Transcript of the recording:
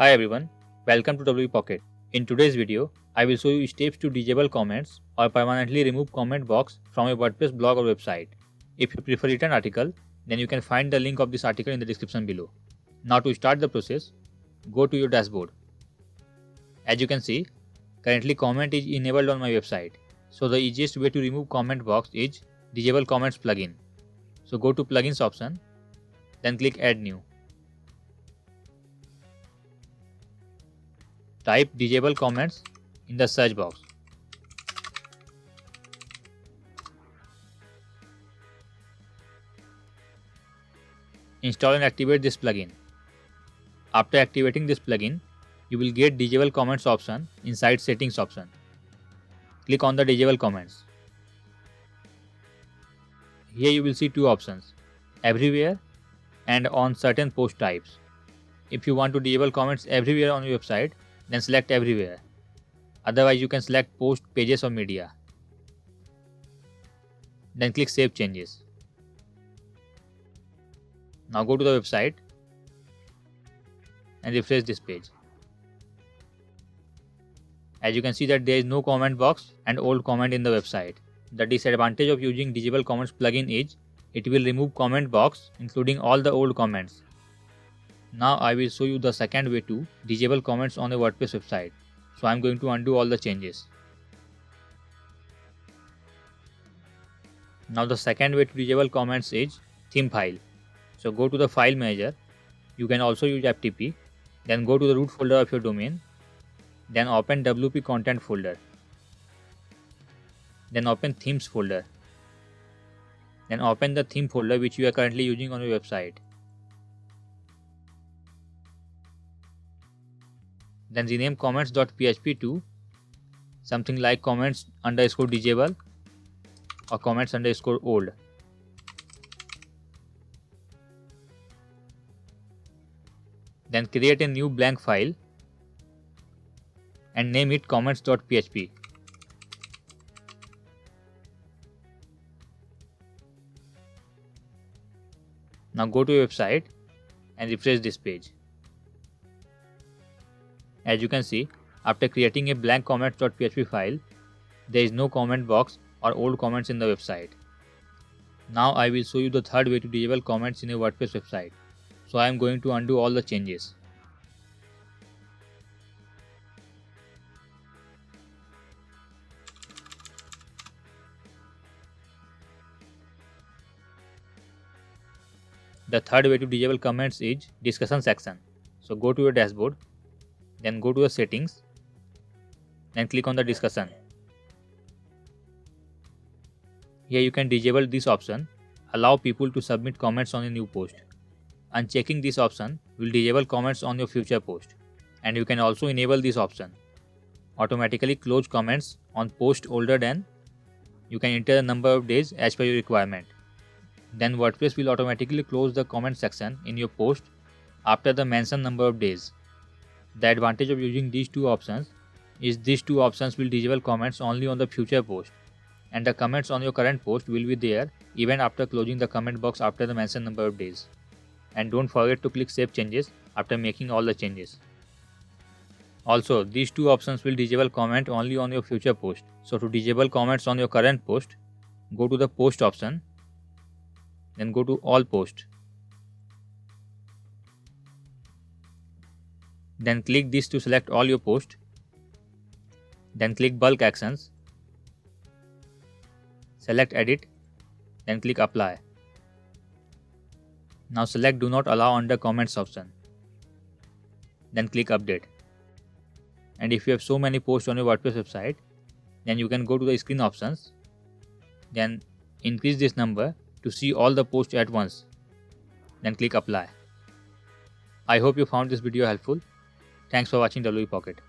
Hi everyone, welcome to WP Pocket. In today's video, I will show you steps to disable comments or permanently remove comment box from a WordPress blog or website. If you prefer written article, then you can find the link of this article in the description below. Now to start the process, go to your dashboard. As you can see, currently comment is enabled on my website. So the easiest way to remove comment box is disable comments plugin. So go to plugins option, then click add new. Type disable comments in the search box. Install and activate this plugin. After activating this plugin, you will get disable comments option inside settings option. Click on the disable comments. Here you will see two options, everywhere and on certain post types. If you want to disable comments everywhere on your website, then select everywhere. Otherwise, you can select post, pages or media. Then click save changes. Now go to the website and refresh this page. As you can see that there is no comment box and old comment in the website. The disadvantage of using disable comments plugin is it will remove comment box including all the old comments. Now I will show you the second way to disable comments on a WordPress website. So I am going to undo all the changes. Now the second way to disable comments is theme file. So go to the file manager. You can also use FTP. Then go to the root folder of your domain. Then open WP content folder. Then open themes folder. Then open the theme folder which you are currently using on your website. Then rename comments.php to something like comments_disable or comments_old. Then create a new blank file and name it comments.php. Now go to your website and refresh this page. As you can see, after creating a blank comments.php file, there is no comment box or old comments in the website. Now I will show you the third way to disable comments in a WordPress website. So I am going to undo all the changes. The third way to disable comments is discussion section. So go to your dashboard. Then go to the settings, then click on the discussion. Here you can disable this option, allow people to submit comments on a new post. Unchecking this option will disable comments on your future post. And you can also enable this option, automatically close comments on post older than. You can enter the number of days as per your requirement. Then WordPress will automatically close the comment section in your post after the mentioned number of days. The advantage of using these two options is these two options will disable comments only on the future post, and the comments on your current post will be there even after closing the comment box after the mentioned number of days. And don't forget to click save changes after making all the changes. Also, these two options will disable comment only on your future post. So to disable comments on your current post, go to the post option, then go to all posts. Then click this to select all your posts. Then click bulk actions. Select edit. Then click apply. Now select do not allow under comments option. Then click update. And if you have so many posts on your WordPress website, then you can go to the screen options. Then increase this number to see all the posts at once. Then click apply. I hope you found this video helpful. Thanks for watching WP Pocket.